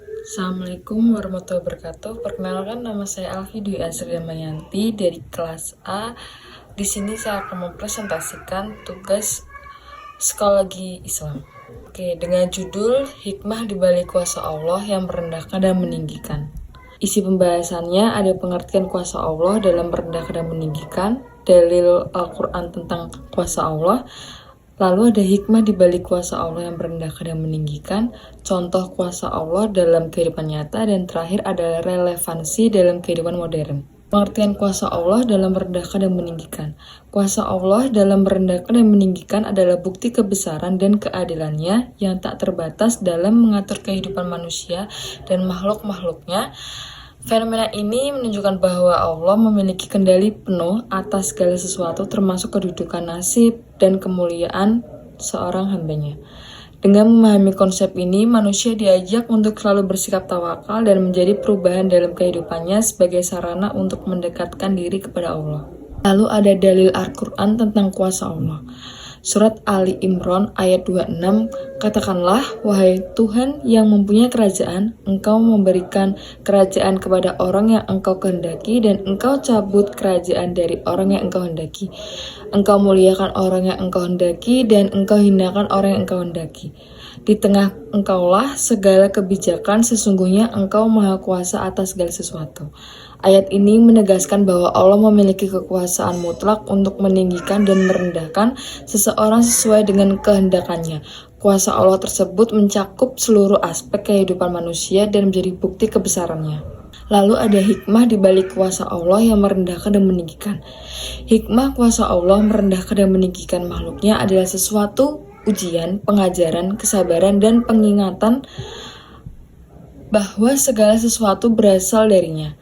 Assalamualaikum warahmatullahi wabarakatuh. Perkenalkan, nama saya Alfi Dwi Asri Damayanti dari kelas A. Di sini saya akan mempresentasikan tugas psikologi Islam. Oke, dengan judul Hikmah di Balik Kuasa Allah yang Merendahkan dan Meninggikan. Isi pembahasannya ada pengertian kuasa Allah dalam merendahkan dan meninggikan, dalil Al-Quran tentang kuasa Allah, lalu ada hikmah di balik kuasa Allah yang merendahkan dan meninggikan, contoh kuasa Allah dalam kehidupan nyata, dan terakhir adalah relevansi dalam kehidupan modern. Pengertian kuasa Allah dalam merendahkan dan meninggikan. Kuasa Allah dalam merendahkan dan meninggikan adalah bukti kebesaran dan keadilannya yang tak terbatas dalam mengatur kehidupan manusia dan makhluk-makhluknya. Fenomena ini menunjukkan bahwa Allah memiliki kendali penuh atas segala sesuatu, termasuk kedudukan nasib dan kemuliaan seorang hambanya. Dengan memahami konsep ini, manusia diajak untuk selalu bersikap tawakal dan menjadi perubahan dalam kehidupannya sebagai sarana untuk mendekatkan diri kepada Allah. Lalu ada dalil Al-Quran tentang kuasa Allah. Surat Ali Imran ayat 26, katakanlah, wahai Tuhan yang mempunyai kerajaan, engkau memberikan kerajaan kepada orang yang engkau kehendaki, dan engkau cabut kerajaan dari orang yang engkau hendaki. Engkau muliakan orang yang engkau hendaki, dan engkau hinakan orang yang engkau hendaki. Di tengah engkaulah segala kebijakan, sesungguhnya engkau maha kuasa atas segala sesuatu. Ayat ini menegaskan bahwa Allah memiliki kekuasaan mutlak untuk meninggikan dan merendahkan seseorang sesuai dengan kehendakannya. Kuasa Allah tersebut mencakup seluruh aspek kehidupan manusia dan menjadi bukti kebesarannya. Lalu ada hikmah di balik kuasa Allah yang merendahkan dan meninggikan. Hikmah kuasa Allah merendahkan dan meninggikan makhluknya adalah sesuatu ujian, pengajaran, kesabaran, dan pengingatan bahwa segala sesuatu berasal darinya.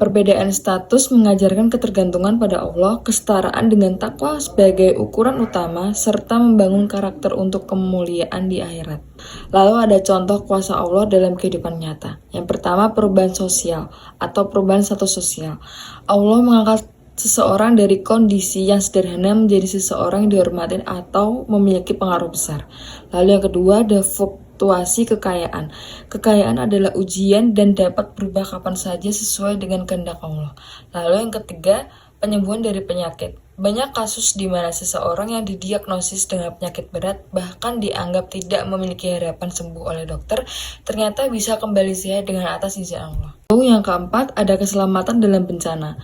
Perbedaan status mengajarkan ketergantungan pada Allah, kesetaraan dengan takwa sebagai ukuran utama, serta membangun karakter untuk kemuliaan di akhirat. Lalu ada contoh kuasa Allah dalam kehidupan nyata. Yang pertama, perubahan sosial atau perubahan status sosial. Allah mengangkat seseorang dari kondisi yang sederhana menjadi seseorang yang dihormati atau memiliki pengaruh besar. Lalu yang kedua, ada fluktuasi kekayaan. Kekayaan adalah ujian dan dapat berubah kapan saja sesuai dengan kehendak Allah. Lalu yang ketiga, penyembuhan dari penyakit. Banyak kasus di mana seseorang yang didiagnosis dengan penyakit berat bahkan dianggap tidak memiliki harapan sembuh oleh dokter, ternyata bisa kembali sehat dengan atas izin Allah. Lalu yang keempat, ada keselamatan dalam bencana.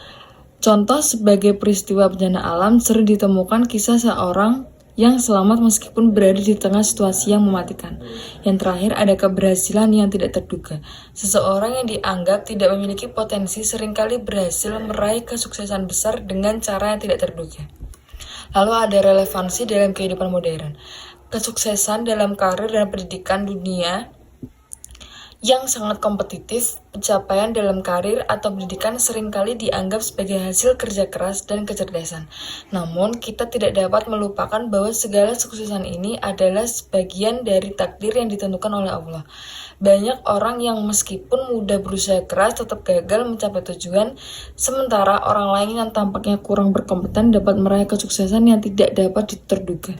Contoh sebagai peristiwa bencana alam sering ditemukan kisah seorang yang selamat meskipun berada di tengah situasi yang mematikan. Yang terakhir ada keberhasilan yang tidak terduga. Seseorang yang dianggap tidak memiliki potensi seringkali berhasil meraih kesuksesan besar dengan cara yang tidak terduga. Lalu ada relevansi dalam kehidupan modern. Kesuksesan dalam karir dan pendidikan dunia yang sangat kompetitif, pencapaian dalam karir atau pendidikan seringkali dianggap sebagai hasil kerja keras dan kecerdasan. Namun, kita tidak dapat melupakan bahwa segala kesuksesan ini adalah sebagian dari takdir yang ditentukan oleh Allah. Banyak orang yang meskipun mudah berusaha keras tetap gagal mencapai tujuan, sementara orang lain yang tampaknya kurang berkompeten dapat meraih kesuksesan yang tidak dapat terduga.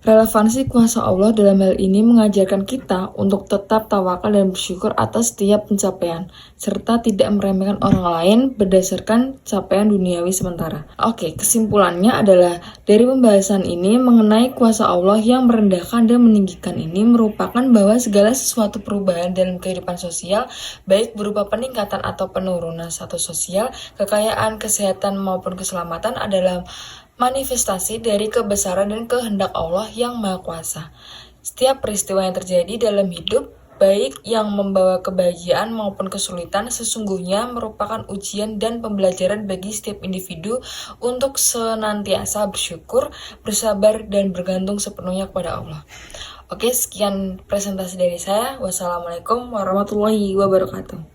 Relevansi kuasa Allah dalam hal ini mengajarkan kita untuk tetap tawakal dan bersyukur atas setiap pencapaian, serta tidak meremehkan orang lain berdasarkan capaian duniawi sementara. Oke, kesimpulannya adalah dari pembahasan ini mengenai kuasa Allah yang merendahkan dan meninggikan ini merupakan bahwa segala sesuatu perubahan dalam kehidupan sosial, baik berupa peningkatan atau penurunan status sosial, kekayaan, kesehatan maupun keselamatan adalah manifestasi dari kebesaran dan kehendak Allah yang Maha Kuasa. Setiap peristiwa yang terjadi dalam hidup, baik yang membawa kebahagiaan maupun kesulitan, sesungguhnya merupakan ujian dan pembelajaran bagi setiap individu untuk senantiasa bersyukur, bersabar, dan bergantung sepenuhnya kepada Allah. Oke, sekian presentasi dari saya. Wassalamualaikum warahmatullahi wabarakatuh.